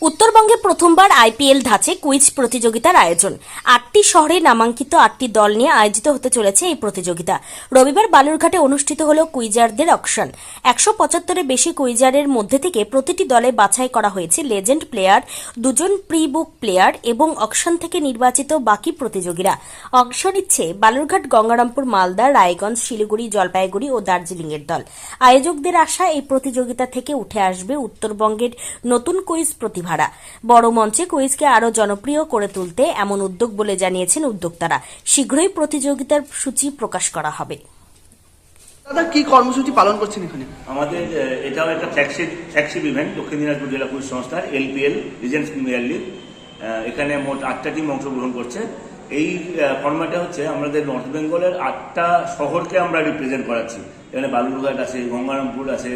উত্তরবঙ্গে প্রথমবার IPL ধাঁচে quiz প্রতিযোগিতার আয়োজন। ৮টি শহরে নামাঙ্কিত ৮টি দল নিয়ে আয়োজিত হতে চলেছে এই প্রতিযোগিতা। রবিবার বালুরঘাটে অনুষ্ঠিত হল কুইজারদের অকশন। ১৭৫-এর বেশি কুইজারের মধ্যে থেকে প্রতিটি দলে বাছাই করা হয়েছে লেজেন্ড প্লেয়ার, ২ জন প্রি বুক প্লেয়ার এবং অকশন থেকে নির্বাচিত বাকি প্রতিযোগীরা। অংশ নিচ্ছে বালুরঘাট, গঙ্গারামপুর, মালদা, রায়গঞ্জ, শিলিগুড়ি, জলপাইগুড়ি ও দার্জিলিংয়ের দল। আয়োজকদের আশা, এই প্রতিযোগিতা থেকে উঠে আসবে উত্তরবঙ্গের নতুন কুইজ প্রতিভা। বড় মঞ্চে কুইজকে আরো জনপ্রিয় করে তুলতে এমন উদ্যোগ বলে জানিয়েছেন উদ্যোক্তারা। শীঘ্রই প্রতিযোগিতার সূচি প্রকাশ করা হবে। দাদা, কি কর্মসূচি পালন করছেন এখানে? আমাদের এটাও একটা ফ্ল্যাগশিপ ইভেন্ট দক্ষিণ দিনাজপুর জেলা কুইজ সংস্থার এলপিএল লিজেন্ডস প্রিমিয়ার লিগ। এখানে মোট 8টা টিম অংশগ্রহণ করছে। এই ফরম্যাটে হচ্ছে আমাদের নর্থ বেঙ্গলের 8টা শহরকে আমরা রিপ্রেজেন্ট করাচ্ছি। এখানে বালুরঘাট আছে, গঙ্গারামপুর আছে,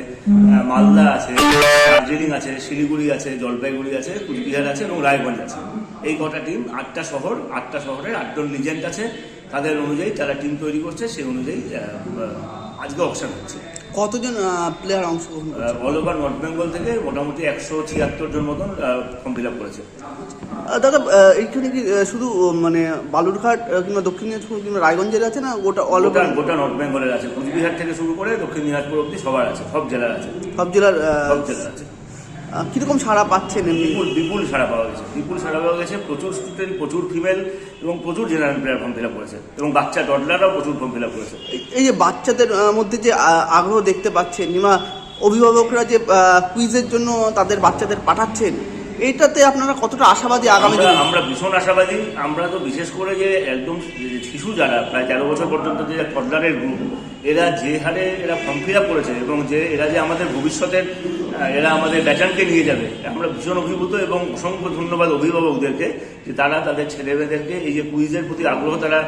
মালদা আছে, দার্জিলিং আছে, শিলিগুড়ি আছে, জলপাইগুড়ি আছে, কুচবিহার আছে এবং রায়গঞ্জ আছে। এই কটা টিম, 8টা শহরের 8 জন লিজেন্ড আছে। তাদের অনুযায়ী তারা টিম তৈরি করছে, সেই অনুযায়ী আজকে অকশন হচ্ছে। কতজন প্লেয়ার অংশগ্রহণ করছে? অল ওভার নর্থ বেঙ্গল থেকে মোটামুটি 176 জন মতন ফর্ম ফিল আপ করেছে। দাদা, এইখানে কি শুধু মানে বালুরঘাট কিংবা দক্ষিণ দিনাজপুর কিংবা রায়গঞ্জের আছে না গোটা নর্থ বেঙ্গলের আছে? কুচবিহার থেকে শুরু করে দক্ষিণ দিনাজপুর অব্দি সবার আছে, সব জেলার আছে। সব জেলার আছে। কিরকম সাড়া পাচ্ছেন? বিপুল সাড়া পাওয়া গেছে। প্রচুর স্টুডেন্ট, প্রচুর ফিমেল এবং প্রচুর general player form fill up করেছে এবং বাচ্চা টডলাররাও প্রচুর ফর্ম ফিল আপ করেছে। এই যে বাচ্চাদের মধ্যে যে আগ্রহ দেখতে পাচ্ছেন কিংবা অভিভাবকরা যে কুইজের জন্য তাদের বাচ্চাদের পাঠাচ্ছেন, এইটাতে আপনারা কতটা আশাবাদী? আমরা ভীষণ আশাবাদী। আমরা তো বিশেষ করে যে একদম শিশু যারা প্রায় 13 বছর পর্যন্ত যে টডলারের গ্রুপ, এরা যে হারে ফর্ম ফিল আপ করেছে এবং এরা যে আমাদের ভবিষ্যতের এরা আমাদের ব্যাটানকে নিয়ে যাবে, আমরা ভীষণ অভিভূত এবং অসংখ্য ধন্যবাদ অভিভাবকদেরকে যে তারা তাদের ছেলেমেয়েদেরকে এই যে কুইজের প্রতি আগ্রহ তারা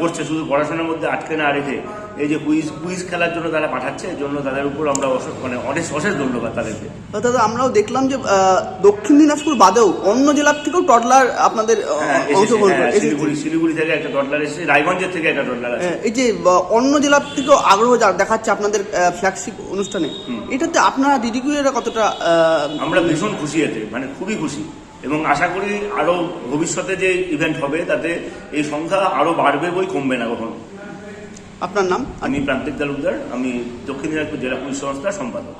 করছে, শুধু পড়াশোনার মধ্যে আটকে না রেখে এই যে কুইজ খেলার জন্য তারা পাঠাচ্ছে, এর জন্য তাদের উপর আমরা অশেষ ধন্যবাদ তাদেরকে। দাদা, আমরাও দেখলাম যে দক্ষিণ দিনাজপুর বাদেও অন্য জেলার থেকেও টডলার আপনাদের অংশগ্রহণ করে। শিলিগুড়ি থেকে একটা টডলার এসেছে, রায়গঞ্জের থেকে একটা টডলার আছে। এই যে অন্য জেলার থেকেও আগ্রহ দেখাচ্ছে আপনাদের ফ্ল্যাগশিপ অনুষ্ঠানে, এটাতে আপনারা দিদিগুলিরা কতটা? আমরা ভীষণ খুশি এতে, মানে খুবই খুশি, এবং আশা করি আরো ভবিষ্যতে যে ইভেন্ট হবে তাতে এই সংখ্যা আরো বাড়বে, বই কমবে না কখনো। আপনার নাম? আমি প্রান্তিক তালুকদার, আমি দক্ষিণ দিনাজপুর জেলা পুলিশ সংস্থার সম্পাদক।